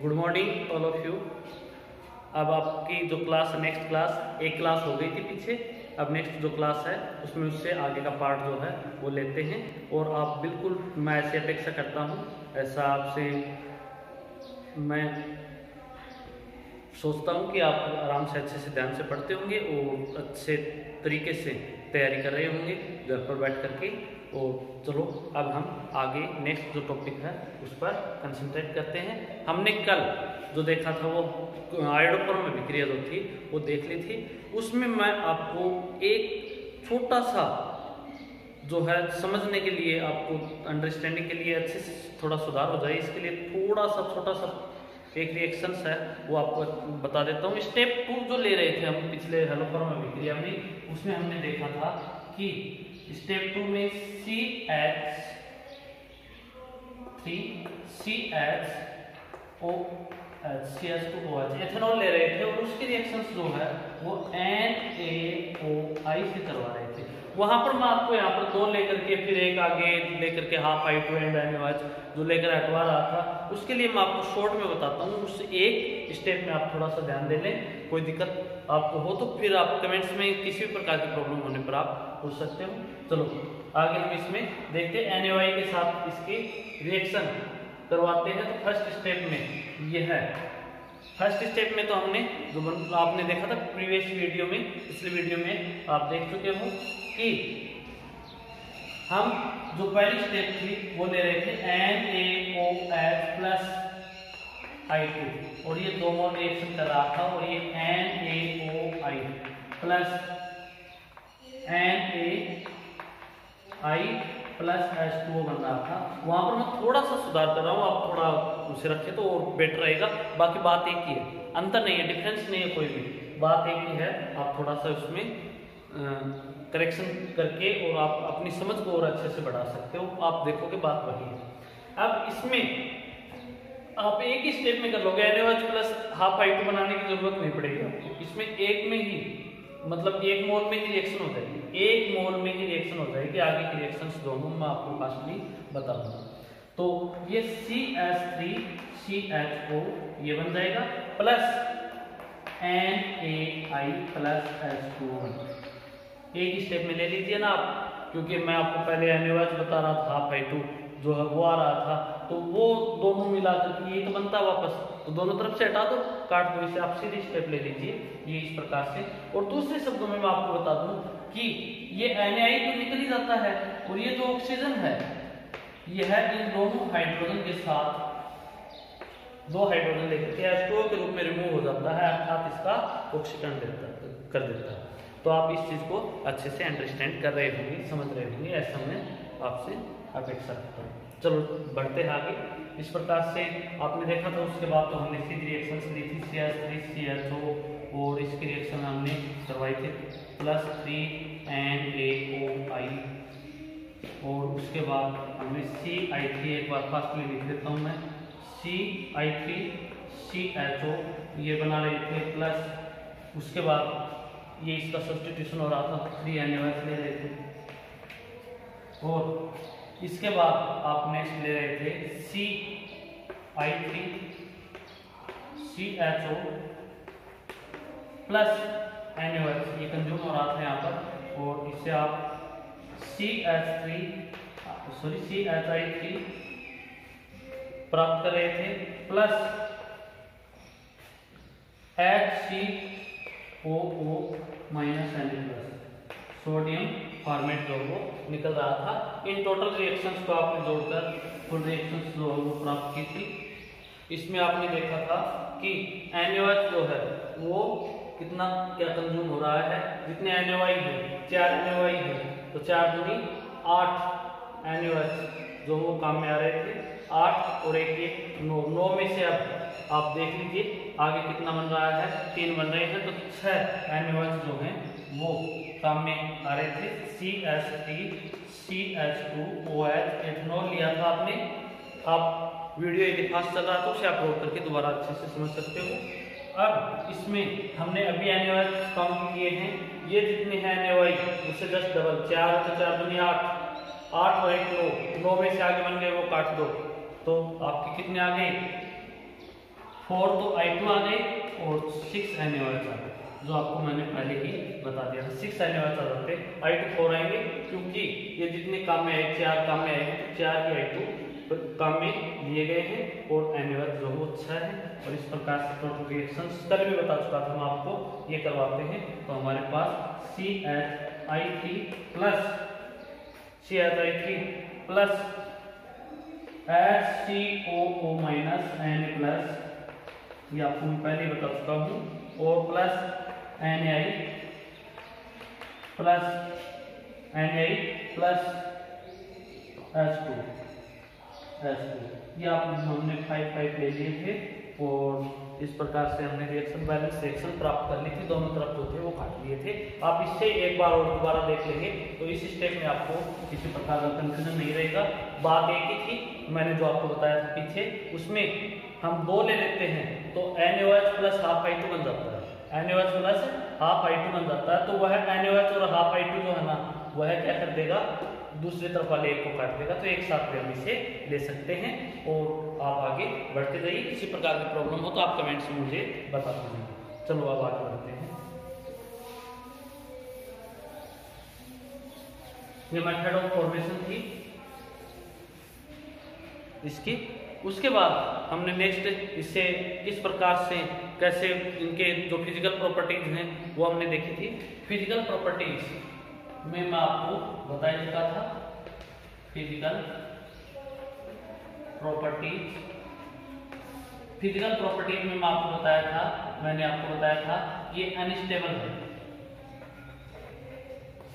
Good morning all of you. अब आपकी जो क्लास नेक्स्ट क्लास एक क्लास हो गई थी पीछे, अब नेक्स्ट जो क्लास है उसमें उससे आगे का पार्ट जो है वो लेते हैं। और आप बिल्कुल, मैं ऐसी अपेक्षा करता हूँ, ऐसा आपसे मैं सोचता हूँ कि आप आराम से अच्छे से ध्यान से पढ़ते होंगे और अच्छे तरीके से तैयारी कर रहे होंगे घर पर बैठ करके। और चलो अब हम आगे नेक्स्ट जो टॉपिक है उस पर कंसंट्रेट करते हैं। हमने कल जो देखा था वो आयोडोफॉर्म अभिक्रिया जो थी वो देख ली थी। उसमें मैं आपको एक छोटा सा जो है समझने के लिए, आपको अंडरस्टैंडिंग के लिए अच्छे से थोड़ा सुधार हो जाए, इसके लिए थोड़ा सा छोटा सा एक रिएक्शंस है वो आपको बता देता हूँ। स्टेप 2 जो ले रहे थे हम पिछले हेलोफॉर्म अभिक्रिया में, उसमें हमने देखा था कि स्टेप 2 में CH3CHO एथेनॉल ले रहे थे और उसके रिएक्शंस जो है वो NaOI से करवा रहे थे। वहां पर मैं आपको यहाँ पर 2 लेकर के फिर एक आगे लेकर के हाफ I2 एंड NaOH जो लेकर हटवा रहा था, उसके लिए मैं आपको शॉर्ट में बताता हूँ। उस एक स्टेप में आप थोड़ा सा ध्यान दे लें। कोई दिक्कत आपको हो तो फिर आप कमेंट्स में किसी भी प्रकार की प्रॉब्लम होने पर आप पूछ सकते हो। चलो आगे हम इसमें देखते हैं NaOI के साथ इसकी रिएक्शन करवाते हैं। तो फर्स्ट स्टेप में ये है। फर्स्ट स्टेप में तो हमने जो आपने देखा था प्रीवियस वीडियो में, पिछले वीडियो में आप देख चुके हो कि हम जो पहली स्टेप थी वो ले रहे थे NaOH प्लस I2 और ये दो मोल रिएक्शन कर रहा था और ये NaOI plus NaI plus H2O बन रहा था। वहां पर मैं थोड़ा सा सुधार कर रहा हूँ, आप थोड़ा उसे रखें तो और बेटर रहेगा। बाकी बात एक ही है, अंतर नहीं है, डिफरेंस नहीं है, कोई भी बात एक ही है। आप थोड़ा सा उसमें करेक्शन करके और आप अपनी समझ को और अच्छे से बढ़ा सकते हो। आप देखोगे बात वही है। अब इसमें आप एक ही स्टेप में कर लोगे, NaOH प्लस हाफ I2 बनाने की जरूरत नहीं पड़ेगी आपको। इसमें एक में ही, मतलब एक मोल में ही रिएक्शन हो जाएगी, एक मोल में ही रिएक्शन हो जाएगी। आगे की रिएक्शंस दोनों मैं आपको फास्टली बताऊंगा। तो ये CH3CHO ये बन जाएगा प्लस NaI प्लस H2O। एक ही स्टेप में ले लीजिए ना आप, क्योंकि मैं आपको पहले NaOH बता रहा था, हाफ I2 जो है वो आ रहा था, तो वो दोनों मिलाकर के ये तो बनता वापस, तो दोनों तरफ से हटा दो, काट दो इसे। आप सीधी स्टेप ले लीजिए ये इस प्रकार से। और दूसरे शब्दों में मैं आपको बता दूं कि ये NaI तो निकल ही जाता है और ये जो ऑक्सीजन है ये है इन दोनों हाइड्रोजन के साथ, 2 हाइड्रोजन लेकर के H2O के रूप में रिमूव हो जाता है, अर्थात इसका ऑक्सीकरण कर देता है। तो आप इस चीज को अच्छे से अंडरस्टैंड कर रहे होंगे, समझ रहे होंगे, ऐसा मैं आपसे अपेक्षा करता हूँ। चलो बढ़ते हैं आगे। इस प्रकार से आपने देखा था, उसके बाद तो हमने सीधी रिएक्शंस ली थी CH3CHO और इसकी रिएक्शन हमने करवाई थी प्लस 3NaOI और उसके बाद हमने CI3, एक बार फास्टली लिख देता हूँ मैं, CI3CHO ये बना रहे थे प्लस, उसके बाद ये इसका सब्स्टिट्यूशन हो रहा था, 3NaOH ले रहे थे और इसके बाद आप नेक्स्ट ले रहे थे CI3CHO प्लस NaOH, ये कंज्यूम हो रहा था यहाँ पर, और इससे आप CHI3 प्राप्त कर रहे थे plus HCOO minus Na, sodium format जो वो निकल रहा था। इन टोटल रिएक्शंस को आपने जोड़कर फुल रिएक्शंस जो है वो प्राप्त की थी। इसमें आपने देखा था कि NaOH जो है वो कितना क्या कंज्यूम हो रहा है, जितने NaOI है, 4 NaOI है तो 4 दूनी 8 NaOH जो वो काम में आ रहे थे, 8 और 1 9 में से अब आप देख लीजिए आगे कितना बन रहा है, 3 बन रहे हैं, तो 6 NaOH जो हैं वो काम में आ रहे थे। CH3CH2OH एथेनॉल लिया था आपने, आप वीडियो एक फास्ट चल रहा है तो उसे अपलोड करके दोबारा अच्छे से समझ सकते हो। अब इसमें हमने अभी NaOH काउंट किए हैं, ये जितने हैं NaOI उससे जस्ट डबल, 4 तो 4 दूनी 8, 8 और 1 9 में से आगे बन गए वो काट दो, तो आपके कितने आ गए 4 तो I2 आ गए और 6 NaOH आ गए, जो आपको मैंने पहले ही बता दिया था। 6 NaOH आ जाते, I2 4 आएंगे, क्योंकि ये जितने काम में आए 4 काम में आएंगे, तो 4 के I2 काम में लिए गए हैं और NaOH जो वो अच्छा है। और इस प्रकार से टोटल रिएक्शंस कल भी बता चुका था, हम आपको ये करवाते हैं। तो हमारे पास CHI3 plus HCOO minus Na plus, ये आपको मैं पहले ही बता चुका हूँ, और प्लस Na प्लस H2, ये आप हमने 5 ले लिए थे और इस प्रकार से हमने रिएक्शन बैलेंस रिएक्शन प्राप्त कर ली थी, दोनों तरफ जो थे वो काट लिए थे। आप इससे एक बार और दोबारा देख लेंगे तो इस स्टेप में आपको किसी प्रकार का कंफ्यूजन नहीं रहेगा। बात एक ही थी, मैंने जो आपको बताया था पीछे, उसमें हम 2 ले लेते हैं तो NaOH प्लस हाफ I2 बन जाता है, NaOH प्लस हाफ I2 बन जाता है। तो वह NaOH और हाफ I2 जो है ना, वह क्या कर देगा, दूसरी तरफ वाले एक को काट देगा। तो एक साथ भी हम इसे ले सकते हैं और आप आगे बढ़ते जाइए। किसी प्रकार की प्रॉब्लम हो तो आप कमेंट्स में मुझे बता दीजिए। चलो अब आगे बढ़ते हैं। ये मेथड ऑफ फॉर्मेशन थी इसकी। उसके बाद हमने नेक्स्ट इससे किस प्रकार से कैसे इनके जो फिजिकल प्रॉपर्टीज हैं वो हमने देखी थी। फिजिकल प्रॉपर्टीज में मैं आपको बता चुका था, फिजिकल प्रॉपर्टीज में मैं आपको बताया था, मैंने आपको बताया था ये अनस्टेबल है,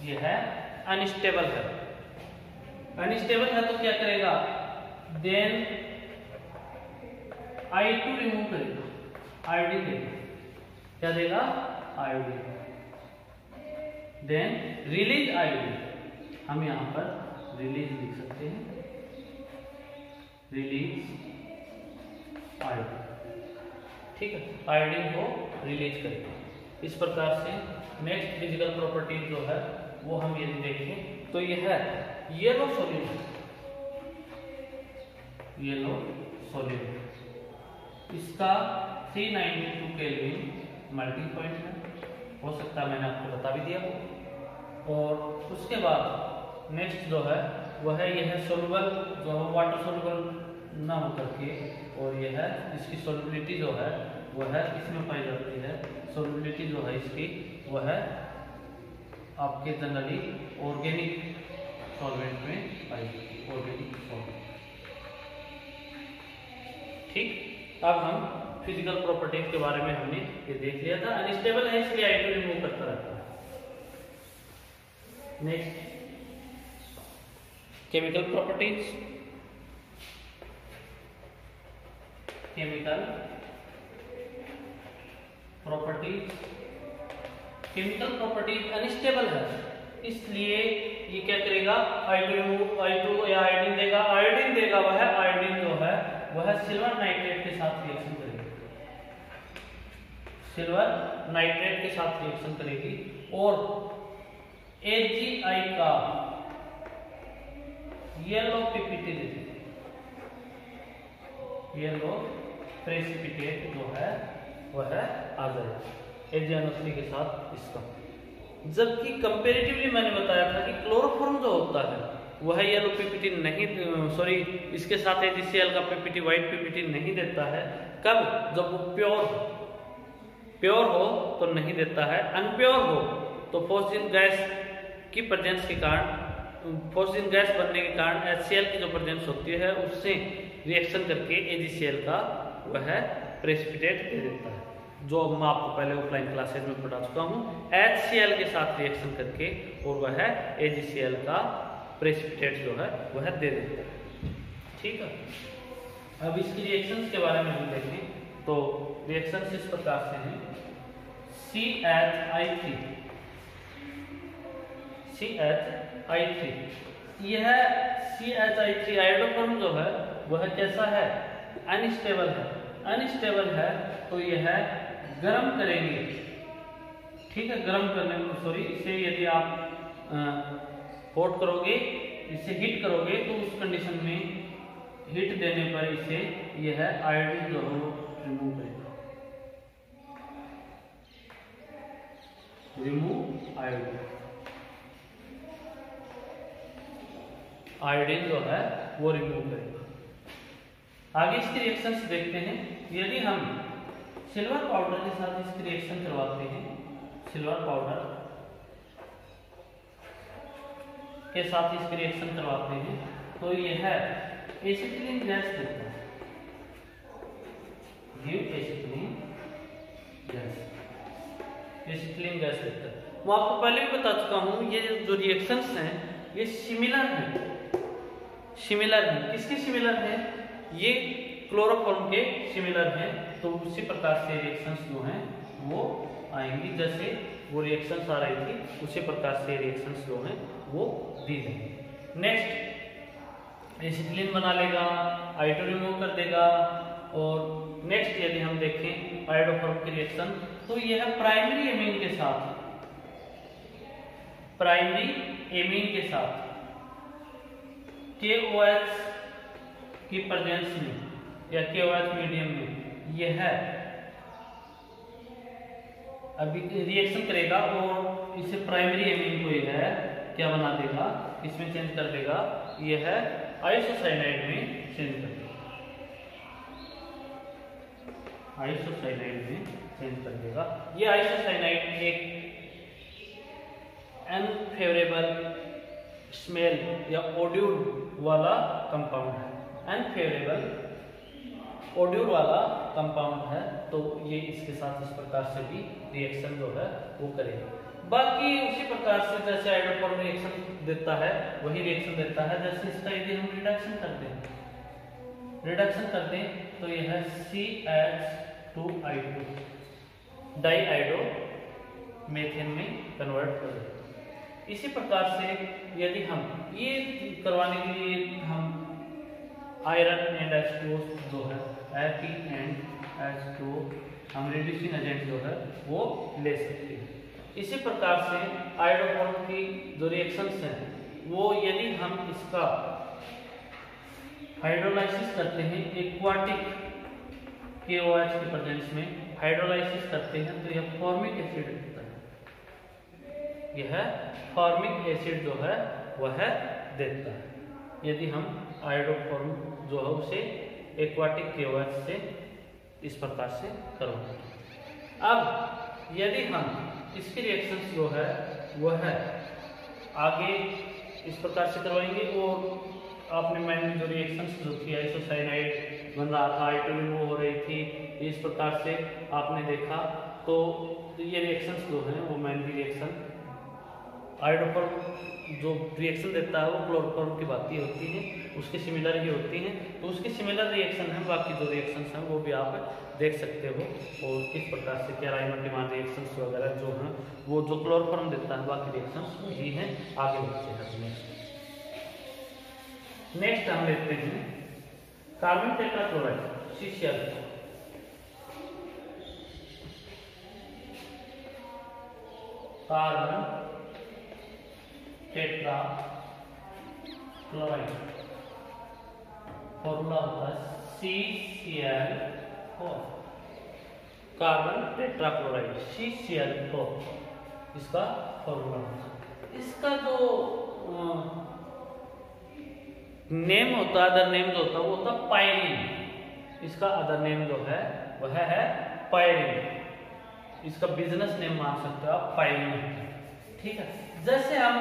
ये है अनस्टेबल है। अनस्टेबल है तो क्या करेगा, देन I2 रिमूव करेगा, आयोडीन देगा, क्या देगा, आयोडीन, देन रिलीज आयोडीन, हम यहां पर रिलीज लिख सकते हैं, रिलीज आयोडीन, ठीक है, आयोडीन को रिलीज करेगा। इस प्रकार से नेक्स्ट फिजिकल प्रॉपर्टीज जो है वो हम यदि देखें तो ये है येलो सॉल्यूट, येलो सॉल्यूट, इसका 392 केल्विन मेल्टिंग पॉइंट है, हो सकता है मैंने आपको बता भी दिया हो। और उसके बाद नेक्स्ट जो है वह है यह सोलुबल, जो है वाटर सोलुबल ना हो करके, और यह है इसकी सोलबिलिटी जो है वह है इसमें पाई जाती है, सोलबिलिटी जो है इसकी वह है आपके जनरली ऑर्गेनिक सॉल्वेंट में पाई जाती है, ऑर्गेनिक सॉल्वेंट, ठीक। अब हम फिजिकल प्रॉपर्टीज के बारे में हमने ये देख लिया था। अनस्टेबल है इसलिए I2 रिमूव करता रहता है। Next chemical properties, chemical properties unstable है इसलिए ये क्या करेगा, I2 या आयोडीन देगा, वह आयोडीन जो है वह सिल्वर नाइट्रेट के साथ रिएक्शन करेगी, सिल्वर नाइट्रेट के साथ रिएक्शन करेगी और AgI का येलो पीपीटी दे देगी, येलो प्रेसिपिटेट जो है वह आ जाएगा AgNO3 के साथ इसका। जबकि कंपैरेटिवली मैंने बताया था कि क्लोरोफॉर्म जो होता है वह येलो पीपीटी नहीं, सॉरी इसके साथ AgCl का पीपीटी व्हाइट पीपीटी नहीं देता है। कब, जब वो प्योर हो तो नहीं देता है, अनप्योर हो तो फॉस्फेट गैस की प्रेजेंस के कारण, फॉस्फेट गैस बनने के कारण HCl की जो प्रेजेंस होती है उससे रिएक्शन करके AgCl का वह प्रेसिपिटेट दे देता है, जो मैं आपको पहले ऑफलाइन क्लासेज में पढ़ा चुका हूँ। HCl के साथ रिएक्शन करके और वह AgCl का प्रेसिपिटेट जो है वह दे देता है, ठीक है। अब इसकी रिएक्शंस के बारे में हम देखें तो रिएक्शंस इस प्रकार से हैं, CHI3, यह CHI3 आयोडोफॉर्म जो है वह कैसा है, अनस्टेबल है तो यह गर्म करेंगे, ठीक है, गर्म करने में, सॉरी इसे यदि आप हॉट करोगे, इसे हीट करोगे तो उस कंडीशन में हीट देने पर इसे यह आयोडीन जो है रिमूव करेगा, आयोडीन जो है वो रिमूव करेगा। आगे इसकी रिएक्शंस देखते हैं। यदि हम सिल्वर पाउडर के साथ इसकी रिएक्शन करवाते हैं, सिल्वर पाउडर के साथ इसकी रिएक्शन करवाते हैं तो यह एसिटिलीन गैस देता है, एसिटिलीन गैस देता है। मैं आपको पहले भी बता चुका हूं, ये जो रिएक्शंस हैं ये सिमिलर हैं, सिमिलर हैं। किसके सिमिलर हैं? ये क्लोरोफॉर्म के सिमिलर हैं। तो उसी प्रकार से रिएक्शंस जो हैं वो आएंगी, जैसे वो रिएक्शंस आ रही थी उसी प्रकार से रिएक्शंस जो हैं वो दी जाएंगी। नेक्स्ट एसिटिलीन बना लेगा, आयोडो रिमूव कर देगा। और नेक्स्ट यदि हम देखें आयोडोफॉर्म की रिएक्शन, तो यह प्राइमरी एमीन के साथ, प्राइमरी एमीन के साथ KOH की प्रेजेंस में या KOH मीडियम में यह अभी रिएक्शन करेगा और इसे प्राइमरी एमीन को यह क्या बना देगा, इसमें चेंज कर देगा, यह आइसोसाइनाइड में चेंज कर देगा, आइसोसाइनाइड में चेंज कर देगा। ये आइसोसाइनाइड एक अनफेवरेबल स्मेल या ओड्यूर वाला कंपाउंड है, अनफेवरेबल ओड्यूर वाला कंपाउंड है। तो ये इसके साथ इस प्रकार से भी रिएक्शन जो है वो करेगा। बाकी उसी प्रकार से जैसे आयोडोफॉर्म रिएक्शन देता है वही रिएक्शन देता है। जैसे इसका यदि हम रिडक्शन करते हैं, रिडक्शन करते हैं तो यह CH2I2 डाई आयोडो मेथेन में कन्वर्ट कर देता है। इसी प्रकार से यदि हम ये करवाने के लिए हम आयरन एंड H2 जो है Fe एंड H2 हम रिड्यूसिंग एजेंट जो है वो ले सकते हैं। इसी प्रकार से आयोडोफॉर्म की जो रिएक्शंस हैं वो यदि हम इसका हाइड्रोलाइसिस करते हैं एक्वाटिक KOH के प्रेजेंस में हाइड्रोलाइसिस करते हैं तो यह फॉर्मिक एसिड देता है, यह फॉर्मिक एसिड जो है वह देता है यदि हम आयोडोफॉर्म जो है उसे एक्वाटिक KOH से इस प्रकार से करवाते हैं। अब यदि हम इसकी रिएक्शंस जो है वह है आगे इस प्रकार से करवाएंगे और आपने मैंने जो रिएक्शंस जो थी आइसोसाइनाइड बन रहा था, आयोडो रिमूव हो रही थी, इस प्रकार से आपने देखा। तो ये रिएक्शंस जो हैं वो मेनली रिएक्शन आयोडोफॉर्म जो रिएक्शन देता है वो क्लोरोफॉर्म की बात ही होती है, उसके सिमिलर ही होती हैं। तो उसके सिमिलर रिएक्शन है, बाकी जो रिएक्शंस हैं वो भी आप देख सकते हो। और इस प्रकार से कैराइमोटिमान रिएक्शंस वगैरह जो हैं वो जो क्लोरोफॉर्म देता है बाकी रिएक्शंस वही हैं। आगे बढ़ते हैं। नेक्स्ट हम लेते हैं carbon tetrachloride CCl। Carbon tetrachloride formula होता है CCl4, कार्बन टेट्राक्लोराइड CCl4 इसका फॉर्मूला होता है। इसका जो नेम होता है, अदर नेम जो होता है वो होता है पायरीन। इसका अदर नेम जो है वह है पायरीन। इसका बिजनेस नेम मान सकते हो आप, पायरीन। ठीक है, जैसे हम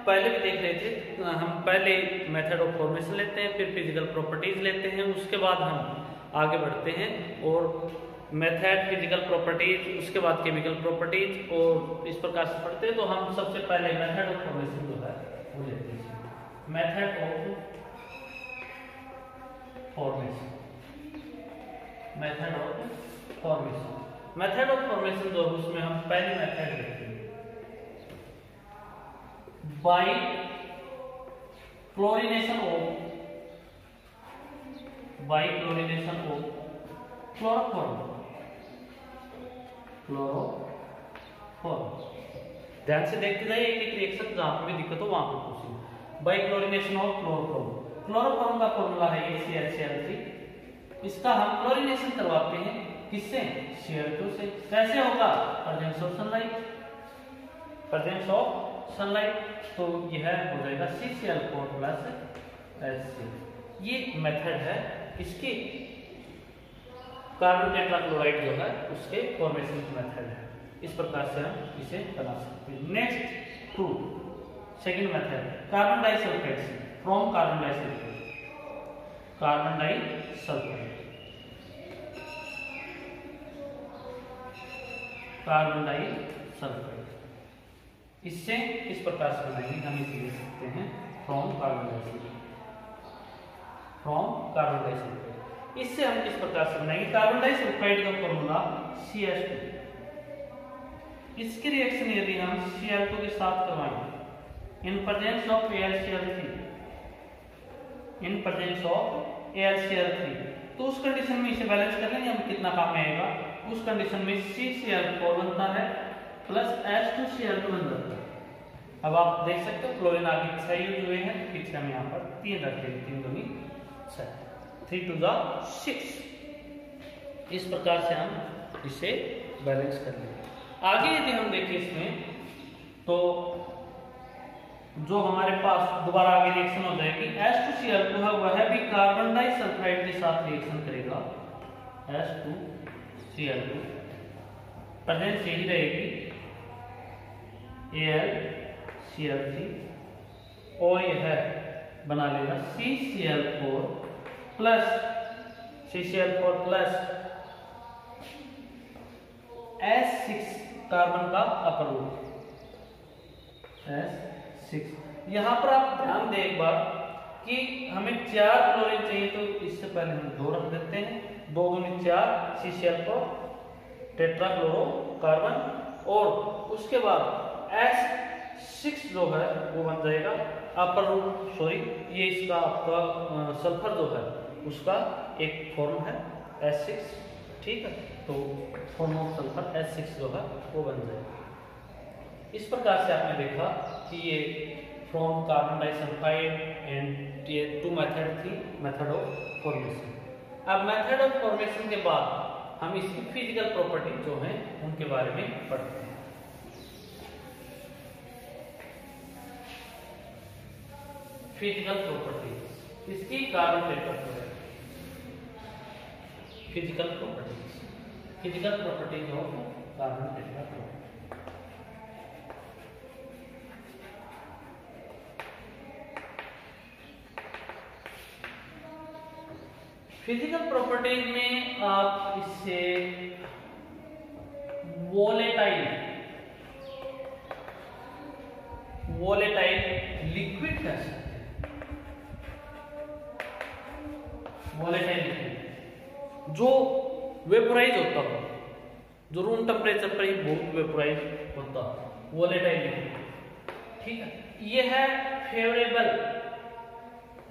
पहले भी देख रहे थे, हम पहले मेथड ऑफ फॉर्मेशन लेते हैं, फिर फिजिकल प्रॉपर्टीज लेते हैं, उसके बाद हम आगे बढ़ते हैं और मेथड, फिजिकल प्रॉपर्टीज, उसके बाद केमिकल प्रॉपर्टीज और इस प्रकार से पढ़ते हैं। तो हम सबसे पहले मेथड ऑफ फॉर्मेशन जो है वो लेते हैं। Method of formation, method of formation, method of formation जो है उसमें हम पहले मेथड लेते हैं बाय क्लोरीनेशन ऑफ क्लोरोफॉर्म। ध्यान से देखते जाइए, एक एक रिएक्शन जहां पर भी दिक्कत हो वहां पर पूछिए। By chlorination of chloroform, chloroform का फॉर्मूला है ClCl3। इसका हम क्लोरीनेशन करवाते हैं किससे? Cl2 से। कैसे होगा? Presence of sunlight, presence of sunlight. तो यह हो जाएगा CCl4 प्लस HCl। ये मेथड है इसकी, कार्बन टेट्राक्लोराइड जो है उसके फॉर्मेशन की मेथड है। इस प्रकार से हम इसे बना सकते हैं। Next to second method, carbon disulphide से from carbon disulphide, carbon disulphide, carbon disulphide. इससे इस प्रकार से बनाएंगे, हम इसे लिख सकते हैं from carbon disulphide, from carbon disulphide. इससे हम इस प्रकार से बनाएंगे, कार्बन डाइसल्फाइड का फॉर्मूला CH2। इसकी रिएक्शन यदि हम Cl2 के साथ करवाएं in presence of AlCl3, in presence of AlCl3, तो उस कंडीशन में इसे बैलेंस कर लेंगे हम, कितना काम में आएगा। उस कंडीशन में CCl4 बनता है प्लस H2Cl2 बन जाता है। अब आप देख सकते हो क्लोरीन आगे 6 यूज हुए हैं, पीछे हम यहाँ पर 3 रखेंगे, 3 दूनी 6, 3 to the 6। इस प्रकार से हम इसे बैलेंस कर लेंगे। आगे यदि हम देखें इसमें, तो जो हमारे पास दोबारा आगे रिएक्शन हो जाएगी, H2Cl2 है वह भी कार्बन डाइसल्फाइड के साथ रिएक्शन करेगा। H2Cl2 प्रेजेंस यही रहेगी AlCl3, और यह बना लेगा CCl4 प्लस S6 कार्बन का अपर ग्रुप, S6। यहां पर आप ध्यान दें एक बार कि हमें 4 क्लोरीन चाहिए, तो इससे पहले हम 2 रख देते हैं, 2 दूनी 4 CCl4 टेट्राक्लोरो कार्बन, और उसके बाद S6 जो है वो बन जाएगा अपर ग्रुप, सॉरी ये इसका आपका सल्फर जो है उसका एक फॉर्म है S6, ठीक है। तो फॉर्म ऑफ सल्फर S6 जो है वो बन जाएगा। इस प्रकार से आपने देखा कि ये फ्रॉम कार्बन डाइसल्फाइड एंड ये 2 मेथड थी, मेथड ऑफ फॉर्मेशन। अब मेथड ऑफ फॉर्मेशन के बाद हम इसकी फिजिकल प्रॉपर्टी जो है उनके बारे में पढ़ते हैं। फिजिकल प्रॉपर्टी इसकी carbon tetrachloride, physical properties of carbon tetrachloride. Physical properties में आप इससे वोलेटाइल लिक्विड कह सकते हैं। वोलेटाइल लिक्विड जो वेपोराइज होता हो, जो रूम टेम्परेचर पर ही बहुत वेपोराइज होता हो, वोलेटाइल लिक्विड, ठीक है। यह है फेवरेबल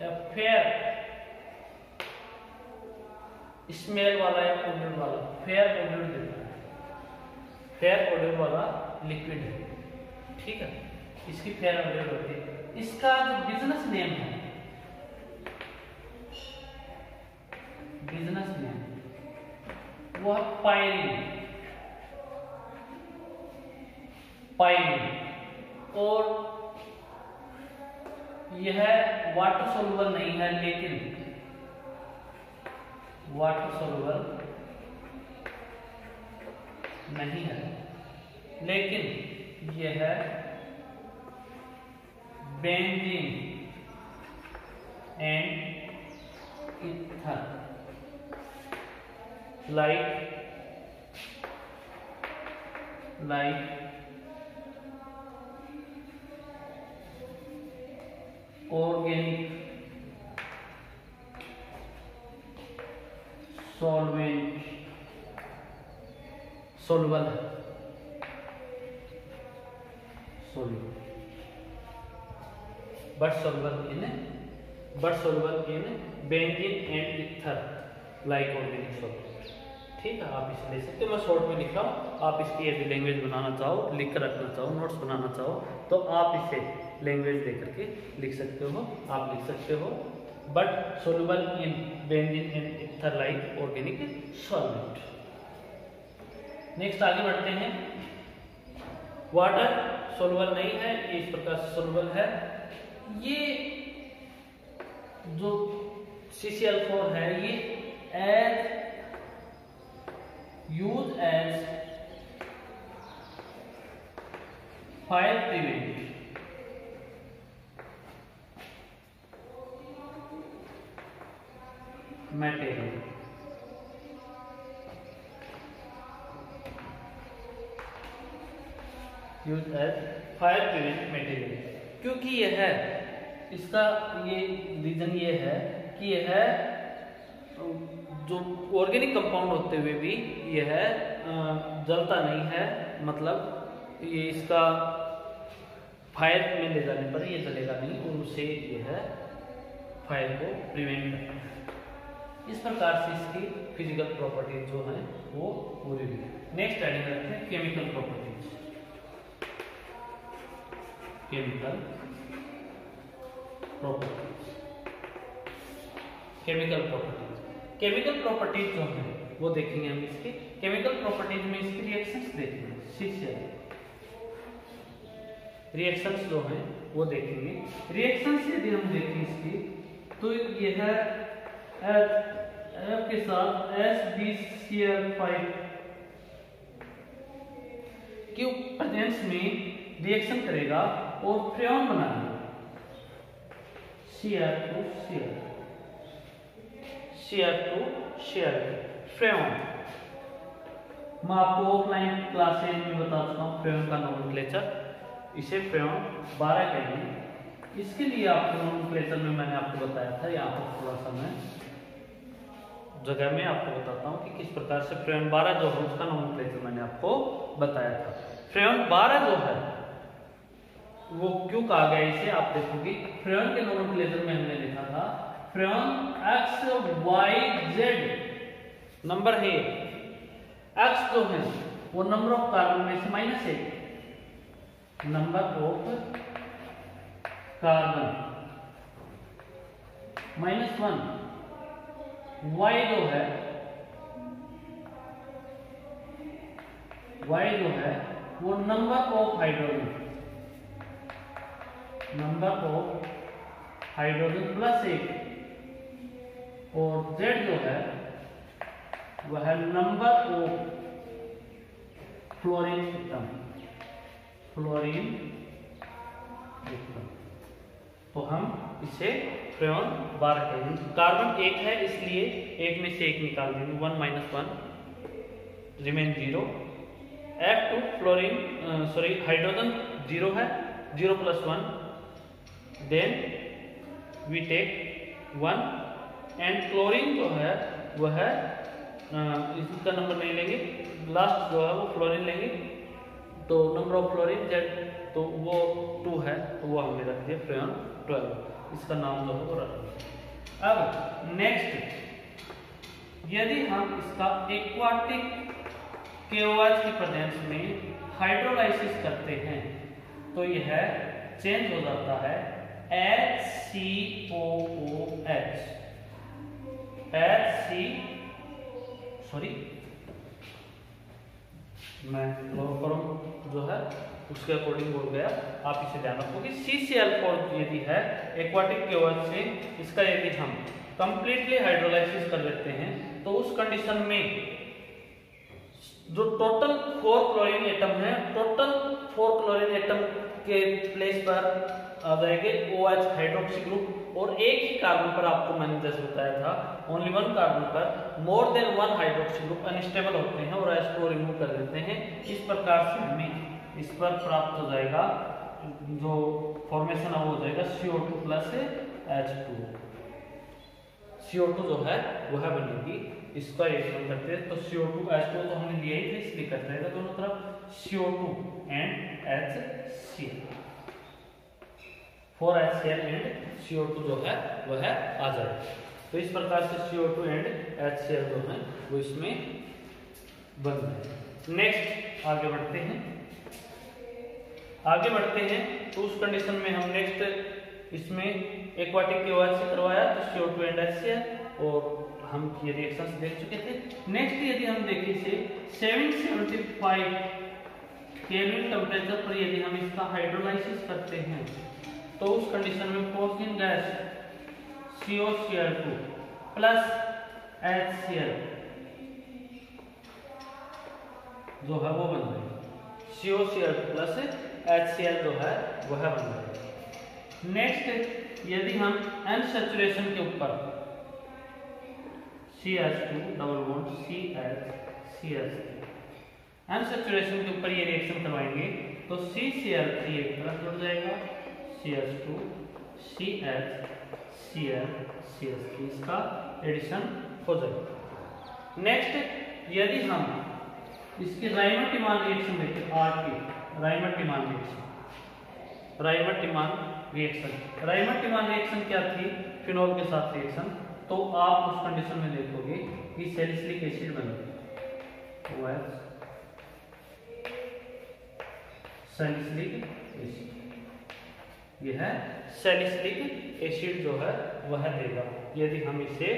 या फेयर स्मेल वाला या ओडर वाला, फेयर ओडर देता है, फेयर ओडर वाला लिक्विड है, ठीक है। इसकी फेयर ओडर होती है। इसका जो बिजनेस नेम है, बिजनेस नेम वो है पाइलिन, और यह वाटर सोल्यूबल नहीं है, लेकिन वाटर सोल्यूबल नहीं है, लेकिन यह है benzene and ether, like organic solvent, soluble but soluble in benzene and ether like organic solvent, ठीक है। आप इसे ले सकते हो, मैं शॉर्ट में लिख रहा हूँ, आप इसकी यदि लैंग्वेज बनाना चाहो, लिख कर रखना चाहो, नोट्स बनाना चाहो, तो आप इसे लैंग्वेज दे करके लिख सकते हो। आप लिख सकते हो but soluble in benzene and ether like organic solvent. Next आगे बढ़ते हैं। वाटर सोल्यूबल नहीं है, ये इस प्रकार से सोल्यूबल है। ये जो CCl4 है ये as use as fire prevent material. Use as fire prevent material, क्योंकि यह है इसका ये रीजन ये है कि यह जो ऑर्गेनिक कंपाउंड होते हुए भी यह जलता नहीं है, मतलब ये इसका फायर में ले जाने पर ये जलेगा नहीं और उससे यह फायर को प्रिवेंट करता है। इस प्रकार से इसकी फिजिकल प्रॉपर्टीज जो है वो पूरी हुई। नेक्स्ट हेडिंग रखते हैं chemical properties. Chemical properties, chemical properties, chemical properties जो है वो देखेंगे हम इसकी। केमिकल प्रॉपर्टीज में इसकी रिएक्शंस देखेंगे, CCl रिएक्शंस जो है वो देखेंगे। रिएक्शंस यदि हम देखें इसकी तो यह F के साथ SbCl5 के प्रेजेंस में रिएक्शन करेगा और फ्रेऑन बनाएगा Cl2Cl, Cl2Cl फ्रेऑन। मैं आपको ऑफलाइन क्लासेज में बता चुका हूँ फ्रेऑन का नोमेनक्लेचर, इसे फ्रेऑन 12 कहेंगे। इसके लिए आपको नोमेनक्लेचर में मैंने आपको बताया था, यहाँ पर थोड़ा सा मैं जगह में आपको बताता हूँ कि किस प्रकार से फ्रेऑन 12 जो है उसका नोमेनक्लेचर मैंने आपको बताया था। फ्रेऑन 12 जो है वो क्यों कहा गया इसे आप देखोगे। फ्रेऑन के नोमेनक्लेचर में हमने लिखा था फ्रेऑन XYZ नंबर है, X जो है वो नंबर ऑफ कार्बन में से -1, नंबर ऑफ कार्बन -1, Y जो है वो number of hydrogen, number of hydrogen +1, और Z जो है वह number of fluorine atom, fluorine atom. तो हम इसे फ्रेऑन 12 कहेंगे। कार्बन 1 है इसलिए 1 में से 1 निकाल देंगे, 1 - 1 रिमेन 0। F2 फ्लोरीन हाइड्रोजन 0 है, 0 + 1, then we take 1 and chlorine जो है वह इसका नंबर नहीं लेंगे, लास्ट जो है वो फ्लोरीन लेंगे। तो नंबर ऑफ फ्लोरीन Z तो वो 2 है, तो वो हमने रख दिया फ्रेऑन 12, इसका नाम जो है वो रख दिया। अब नेक्स्ट यदि हम इसका एक्वाटिक KOH की प्रेजेंस में हाइड्रोलाइसिस करते हैं तो यह चेंज हो जाता है मैं जो है उसके अकॉर्डिंग बोल गया, आप इसे ध्यान रखोगे। CCl4 यदि है एक्वाटिक KOH से, इसका यदि हम कंप्लीटली हाइड्रोलाइसिस कर लेते हैं तो उस कंडीशन में जो टोटल 4 क्लोरीन एटम है, टोटल 4 क्लोरीन एटम के प्लेस पर आ जाएंगे OH हाइड्रोक्सी ग्रुप, और एक ही कार्बन पर आपको मैंने जैसे बताया था ओनली 1 कार्बन पर more than 1 hydroxy group unstable होते हैं और H2 को रिमूव कर देते हैं। इस प्रकार से हमें इस पर प्राप्त हो जाएगा जो फॉर्मेशन है वो हो जाएगा CO2 + H2। CO2 जो है वह बनेगी, इसका रिएक्शन करते हैं तो CO2 H2 तो हमने लिया ही था इसलिए करते हैं दोनों तरफ CO2 and HCl, 4 HCl and CO2 जो है वह आ जाएगा। तो इस प्रकार से CO2 एंड HCl जो है वो इसमें बन गए। नेक्स्ट आगे बढ़ते हैं तो उस कंडीशन में हम नेक्स्ट इसमें एक्वाटिक KOH से करवाया तो CO2 एंड HCl और हम ये रिएक्शंस देख चुके थे। नेक्स्ट यदि हम देखें इसे 775 केल्विन टेम्परेचर पर यदि हम इसका हाइड्रोलाइसिस करते हैं तो उस कंडीशन में porcine gas COCl2 plus HCl जो है वो बन जाएगी। COCl2 प्लस HCl जो है वह बन जाएगी। नेक्स्ट यदि हम अनसैचुरेशन के ऊपर CH2 double bond CH unsaturation के ऊपर ये रिएक्शन करवाएंगे तो CCl3 एक तरफ जुड़ जाएगा, CH2 CH Cl CH3 इसका एडिशन हो जाएगा। नेक्स्ट यदि हम इसकी राइमर-टिमान रिएक्शन देखें, RT राइमर-टिमान रिएक्शन क्या थी, फिनॉल के साथ रिएक्शन। तो आप उस कंडीशन में देखोगे कि सैलिसिलिक एसिड बनेगा, OH सैलिसिलिक एसिड, यह है सैलिसिलिक एसिड जो है वह देगा यदि हम इसे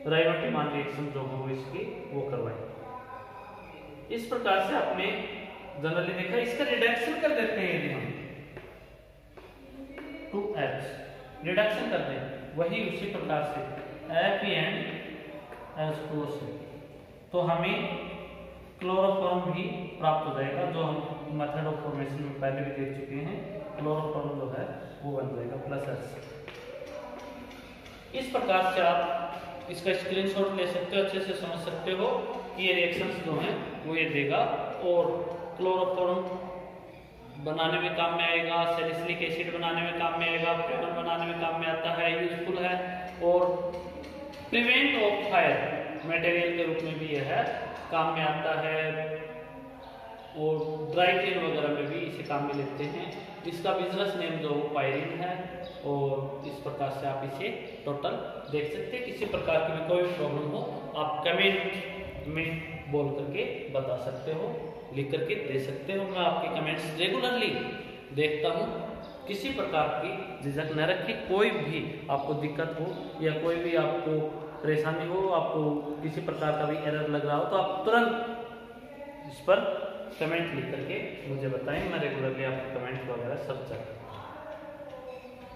राइमर-टिमान रिएक्शन जो हो इसकी वो करवाएं। इस प्रकार से आपने जनरली देखा। इसका रिडक्शन कर देते हैं यदि हम 2H रिडक्शन कर दें वही उसी प्रकार से FeNH2O से तो हमें क्लोरोफॉर्म भी प्राप्त हो जाएगा, जो हम मेथड ऑफ फॉर्मेशन में पहले भी देख चुके हैं। क्लोरोफॉर्म जो है वो बन जाएगा प्लस H। इस प्रकार से आप इसका स्क्रीनशॉट ले सकते हो, अच्छे से समझ सकते हो कि ये रिएक्शंस जो हैं वो ये देगा और क्लोरोफॉर्म बनाने में काम में आएगा, सैलिसिलिक एसिड बनाने में काम में आएगा, फ्रेगन बनाने में काम में आता है, यूजफुल है और प्रिवेंट ऑफ फायर मटेरियल के रूप में भी यह है काम में आता है और ड्राई क्लीन वगैरह में भी इसे काम में लेते हैं। इसका बिजनेस नेम जो पायरीन है और इस प्रकार से आप इसे टोटल देख सकते हैं। किसी प्रकार की भी कोई प्रॉब्लम हो आप कमेंट में बोल करके बता सकते हो, लिख करके दे सकते हो। मैं आपके कमेंट्स रेगुलरली देखता हूँ। किसी प्रकार की झिझक न रखें, कोई भी आपको दिक्कत हो या कोई भी आपको परेशानी हो, आपको किसी प्रकार का भी एरर लग रहा हो तो आप तुरंत इस पर कमेंट लिख करके मुझे बताएं। मैं रेगुलरली आपके कमेंट वगैरह सब चेक।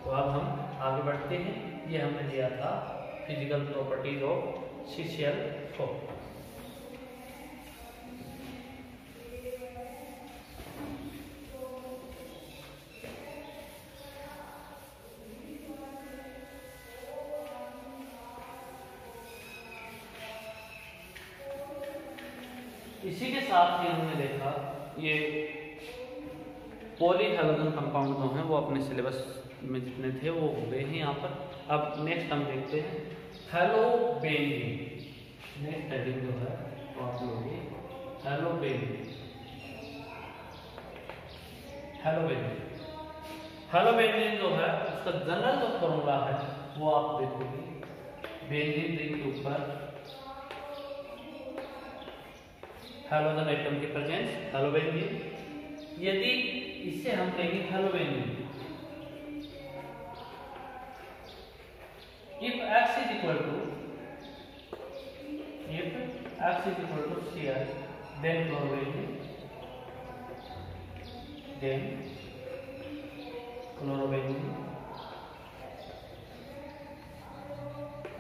तो अब हम आगे बढ़ते हैं। ये हमने दिया था फिजिकल प्रॉपर्टीज ऑफ CCl4। इसी के साथ ही हमने देखा ये पॉलीहेलोजन कंपाउंड जो हैं वो अपने सिलेबस में जितने थे वो हो गए हैं यहाँ पर। अब नेक्स्ट हम देखते हैं हेलोबेनिन। नेक्स्ट हेडिंग जो है वो आप लोगे हेलोबेनिन। हेलोबेनिन जो है उसका जनरल जो फॉर्मूला है वो आप देखोगे बेंजीन रिंग के ऊपर हेलोजन एटम की प्रेजेंस हेलोबेंजीन। यदि इससे हम कहेंगे हेलोबेंजीन if X is equal to Cl then chlorobenzene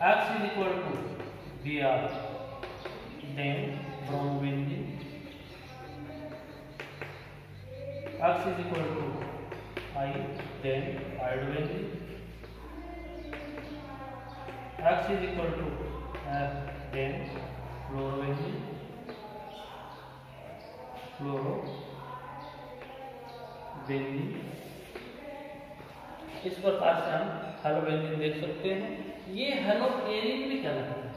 X is equal to Br then bromobenzene, X is equal to I then iodobenzene, X is equal to F then fluorobenzene, इस प्रकार से हम हेलोबेंजीन देख सकते हैं। ये हेलोएरिन भी कहलाता है।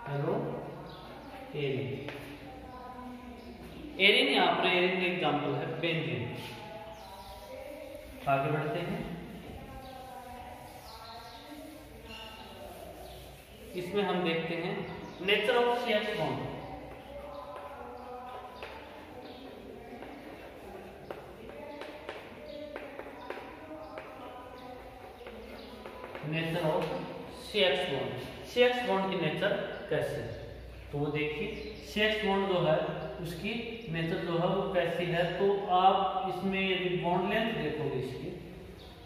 हेलोएरिन, एरिन यहाँ पर एरिन का एग्जाम्पल है बेंजीन। आगे बढ़ते हैं। इसमें हम देखते हैं nature of CH bond. Nature of CH bond, CH bond की नेचर कैसे है तो वो देखिए। CH बॉन्ड जो है उसकी नेचर जो है वो कैसी है तो आप इसमें यदि बॉन्ड लेंथ देखोगे इसकी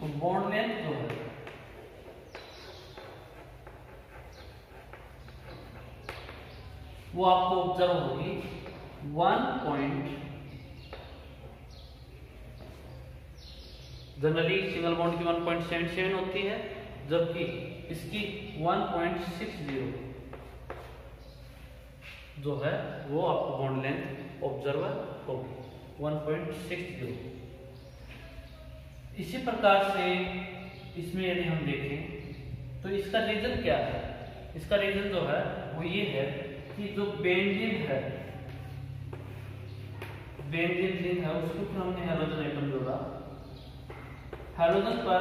तो बॉन्ड लेंथ जो है वो आपको ऑब्जर्व होगी 1 पॉइंट, जनरली सिंगल बॉन्ड की 1.77 होती है, जबकि इसकी 1.60 जो है वो आपको बॉन्ड लेंथ ऑब्जर्व होगी 1.60। इसी प्रकार से इसमें यदि हम देखें तो इसका रीजन क्या है, इसका रीजन जो है वो ये है कि जो बेंजीन है, बेंजीन रिंग है, उसके ऊपर हमने हैलोजन एटम जोड़ा, हैलोजन पर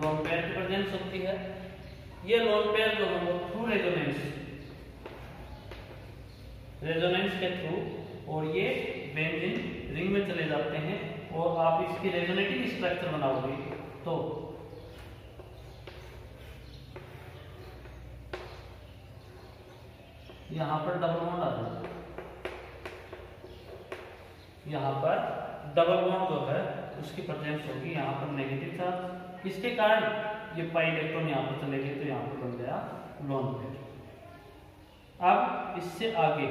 लोन पेयर की प्रेजेंस होती है। ये लोन पेयर जो है वो थ्रू रेजोनेंस के थ्रू और ये बेंजीन रिंग में चले जाते हैं और आप इसकी रेजोनेटिंग स्ट्रक्चर बनाओगे तो यहाँ पर डबल बॉन्ड आ जाएगा, यहाँ पर डबल बॉन्ड जो है उसकी प्रेजेंस होगी, यहाँ पर नेगेटिव चार्ज, इसके कारण ये पाई इलेक्ट्रॉन यहाँ पर चले गए तो यहाँ पर बन गया लोन पेयर। अब इससे आगे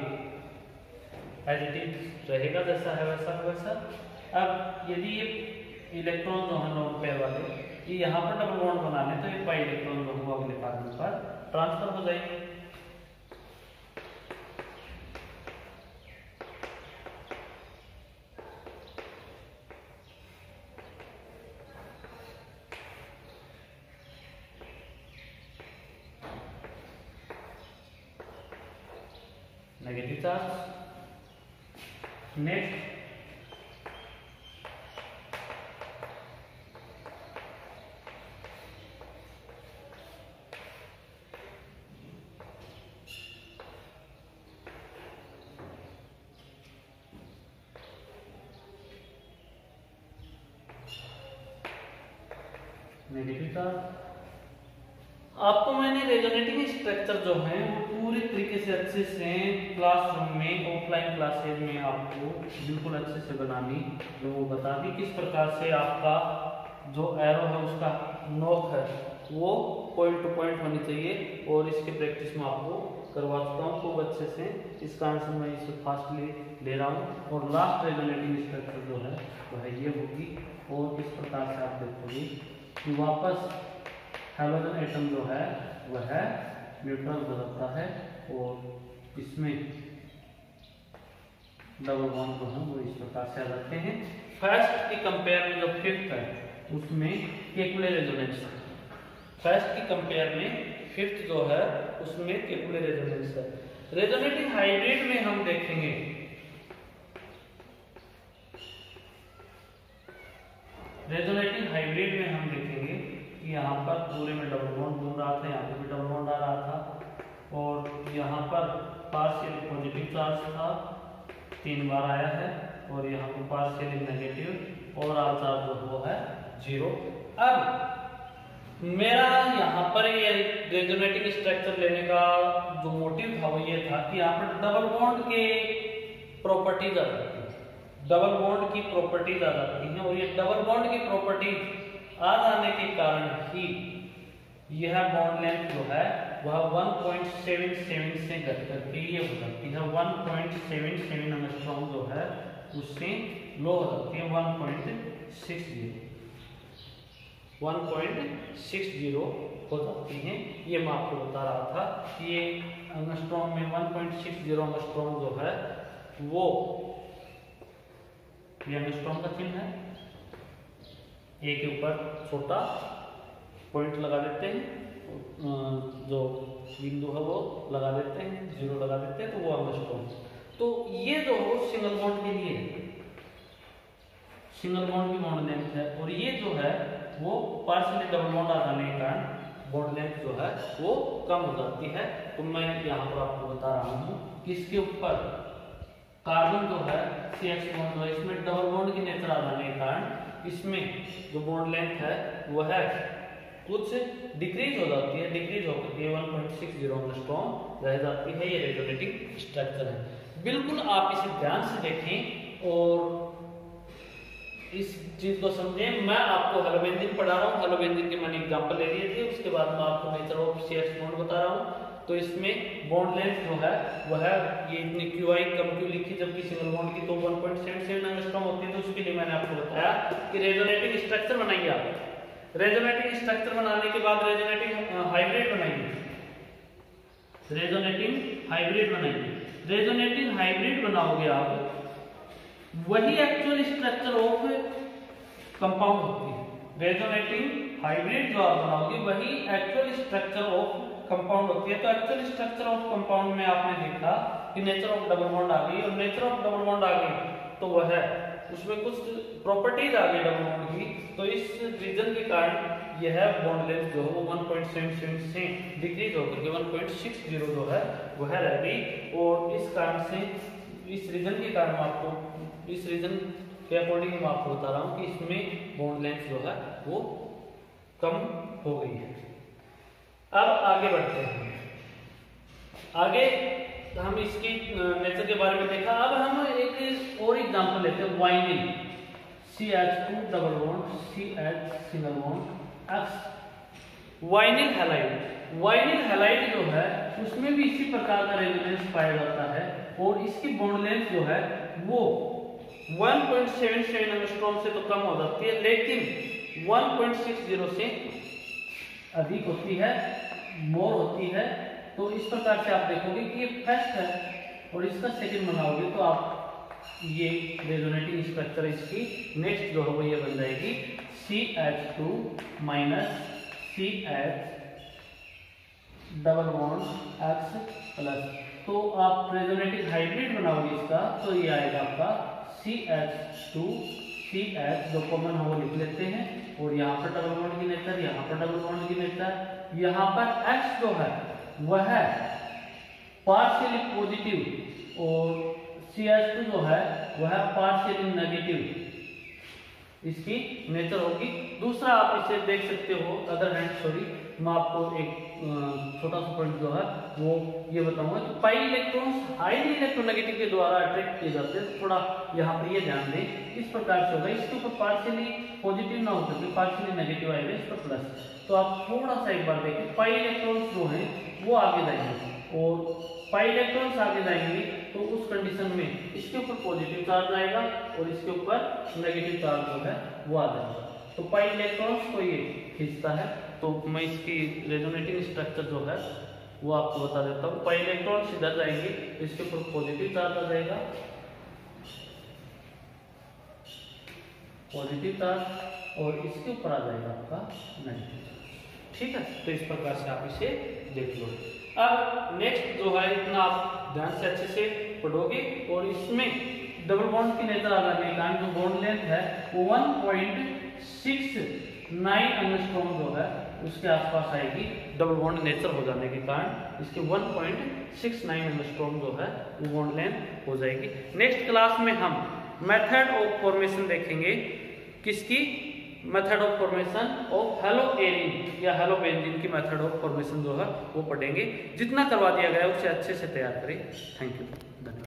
एज इट इज रहेगा, जैसा है वैसा वैसा। अब यदि ये इलेक्ट्रॉन जो है लोन पेयर वाले ये यहाँ पर डबल बॉन्ड बना लें तो ये पाई इलेक्ट्रॉन जो है अगले कार्बन पर ट्रांसफर हो जाएंगे। Negative charge, next negative charge. आपको मैंने रेजोनेटिंग स्ट्रक्चर जो है वो पूरी तरीके से अच्छे से क्लासरूम में ऑफलाइन क्लासेज में आपको बिल्कुल अच्छे से बनानी वो बता दी, किस प्रकार से आपका जो एरो है उसका नोक है वो पॉइंट टू पॉइंट होनी चाहिए और इसकी प्रैक्टिस में आपको करवा चुका हूँ खूब अच्छे से। इसका आंसर मैं इसे फास्टली ले रहा हूँ और लास्ट रेजोनेटिंग स्ट्रक्चर जो है वह ये होगी और इस प्रकार से आप देखोगे कि वापस हैलोजन एटम जो है वह न्यूट्रल हो जाता है और इसमें डबल बॉन्ड जो है वो इस प्रकार से आ जाते हैं। फर्स्ट की कंपेयर में जो फिफ्थ है उसमें केकुले रेजोनेंस है, फर्स्ट की कंपेयर में फिफ्थ जो है उसमें केकुले रेजोनेंस है। रेजोनेटिंग हाइब्रिड में हम देखेंगे रेजोनेटिंग हाइब्रिड में हम देखेंगे कि यहाँ पर पूरे में डबल बॉन्ड घूम रहा था, यहाँ पर भी डबल बॉन्ड आ रहा था और यहाँ पर पार्शियली पॉजिटिव चार्ज था 3 बार आया है और यहाँ पर पार्शियली नेगेटिव और आर चार्ज जो वो है 0। अब मेरा यहाँ पर ये रेजोनेटिंग स्ट्रक्चर लेने का जो मोटिव था वो ये था कि यहाँ पर डबल बॉन्ड के प्रॉपर्टीज आ जाती है, डबल बॉन्ड की प्रॉपर्टीज आ जाती हैं और ये डबल बॉन्ड की प्रॉपर्टीज आ जाने के कारण ही यह बॉन्ड लेंथ जो है वह 1.77 से घट करके ये हो जाती है 1.77 एंगस्ट्रॉम जो है उससे लो हो जाती है 1.60 हो जाती है। ये मैं आपको बता रहा था कि ये एंगस्ट्रॉम में 1.60 एंगस्ट्रॉम जो है वो ये एंगस्ट्रॉम का चिन्ह है, ए के ऊपर छोटा पॉइंट लगा देते हैं, जो बिंदु है वो लगा देते हैं, 0 लगा देते हैं तो वो एंगस्ट्रॉम। तो ये जो सिंगल बॉन्ड के लिए सिंगल बॉन्ड की बॉन्ड लेंथ है और ये जो है वो पार्शियली डबल बॉन्ड आ जाने के कारण बॉन्ड लेंथ जो है वो कम हो जाती है। तो मैं यहाँ पर आपको बता रहा हूँ कि इसके ऊपर कार्बन जो है CH बॉन्ड जो है इसमें डबल बॉन्ड की नेचर आ जाने के कारण इसमें जो बॉन्ड लेंथ है वह कुछ डिक्रीज हो जाती है, डिक्रीज होकर के 1.60 एंगस्ट्रॉम रह जाती है। ये रेजोनेटिंग स्ट्रक्चर है। बिल्कुल आप इसे ध्यान से देखें और इस चीज को समझें। मैं आपको हेलोबेंजीन पढ़ा रहा हूँ, हेलोबेंजीन के मैंने एग्जांपल ले लिए थे, उसके बाद मैं आपको नेचर ऑफ CH बॉन्ड बता रहा हूँ। तो इसमें बॉन्ड लेंथ जो है वह है ये इतनी QI कम क्यों लिखी जबकि सिंगल बॉन्ड की तो 1.77 एंगस्ट्रॉम होती है। तो उसके लिए मैंने आपको बताया कि रेजोनेटिंग स्ट्रक्चर बनाइए आप। रेजोनेटिंग स्ट्रक्चर बनाने के बाद रेजोनेटिंग हाइब्रिड बनाइए। रेजोनेटिंग हाइब्रिड बनाइए। रेजोनेटिंग हाइब्रिड बनाओगे आप वही एक्चुअल स्ट्रक्चर ऑफ कंपाउंड होती है। रेजोनेटिंग हाइब्रिड जो आप बनाओगे वही एक्चुअल स्ट्रक्चर ऑफ कंपाउंड होती है। तो एक्चुअल स्ट्रक्चर ऑफ कंपाउंड में आपने देखा कि नेचर ऑफ डबल बॉन्ड आ गई और नेचर ऑफ डबल बॉन्ड आ गई तो वह उसमें कुछ प्रॉपर्टीज आ गई डबल बॉन्ड की। तो इस रीजन के कारण यह बॉन्ड लेंथ जो है वो 1.77 से डिक्रीज होकर के 1.60 जो है वह रह गई। और इस कारण से इस रीजन के कारण आपको इस रीजन के अकॉर्डिंग मैं आपको बता रहा हूँ कि इसमें बॉन्ड लेंथ जो है वो कम हो गई है। अब आगे बढ़ते हैं। आगे हम इसकी नेचर के बारे में देखा। अब हम एक और एग्जांपल लेते हैं vinyl CH2 double bond CH single bond X vinyl halide. Vinyl halide जो है उसमें भी इसी प्रकार का रेजोनेंस पाया जाता है और इसकी बॉन्ड लेंथ जो है वो 1.77 एंगस्ट्रॉम से तो कम हो जाती है लेकिन 1.60 से अधिक होती है, मोर होती है। तो इस प्रकार से आप देखोगे कि ये फर्स्ट है और इसका सेकंड बनाओगे तो आप ये रेजोनेटिंग स्ट्रक्चर इसकी नेक्स्ट जो है वो ये बन जाएगी CH2 minus CH double bond X plus. तो आप रेजोनेटिंग हाइब्रिड बनाओगे इसका तो ये आएगा आपका CH2 CH जो कॉमन है वो लिख लेते हैं और यहाँ पर डबल बॉन्ड की नेचर, यहाँ पर डबल बॉन्ड की नेचर, यहाँ पर X जो है वह है पार्शियली पॉजिटिव और CH2 जो है वह पार्शियली नेगेटिव इसकी नेचर होगी। दूसरा आप इसे देख सकते हो अदर हैंड सॉरी मैं आपको एक छोटा सा पॉइंट जो है वो ये बताऊंगा कि पाई इलेक्ट्रॉन्स हाईली इलेक्ट्रोनेगेटिव के द्वारा अट्रैक्ट किए जाते हैं। थोड़ा यहाँ पर ये ध्यान दें इस प्रकार से होगा। इसके ऊपर पार्शियली पॉजिटिव ना होकर के पार्शियली नेगेटिव आएगा इस पर प्लस। तो आप थोड़ा सा एक बार देखें पाई इलेक्ट्रॉन्स जो हैं वो आगे जाएंगे और पाई इलेक्ट्रॉन्स आगे जाएंगे तो उस कंडीशन में इसके ऊपर पॉजिटिव चार्ज आएगा और इसके ऊपर नेगेटिव चार्ज जो है वो आ जाएगा। तो पाई इलेक्ट्रॉन्स को ये खींचता है। तो मैं इसकी रेजोनेटिंग स्ट्रक्चर जो है वो आपको बता देता हूँ। पाई इलेक्ट्रॉन्स इधर जाएंगे तो इसके ऊपर पॉजिटिव चार्ज आ जाएगा, पॉजिटिव चार्ज और इसके ऊपर आ जाएगा आपका नेगेटिव। ठीक है, तो इस प्रकार से आप इसे देख लो। अब नेक्स्ट जो है इतना आप ध्यान से अच्छे से पढ़ोगे और इसमें डबल बॉन्ड की नेचर आ जाने के कारण जो बॉन्ड लेंथ है वो 1.69 एंगस्ट्रॉम जो है उसके आसपास आएगी। डबल बॉन्ड नेचर हो जाने के कारण इसके 1.69 एंगस्ट्रॉम जो है वो बॉन्ड लेंथ हो जाएगी। नेक्स्ट क्लास में हम मेथड ऑफ फॉर्मेशन देखेंगे। किसकी? मेथड ऑफ फॉर्मेशन ऑफ हेलोएरिन या हेलोबेंजीन की मेथड ऑफ फॉर्मेशन जो है वो पढ़ेंगे। जितना करवा दिया गया है उसे अच्छे से तैयार करें। Thank you.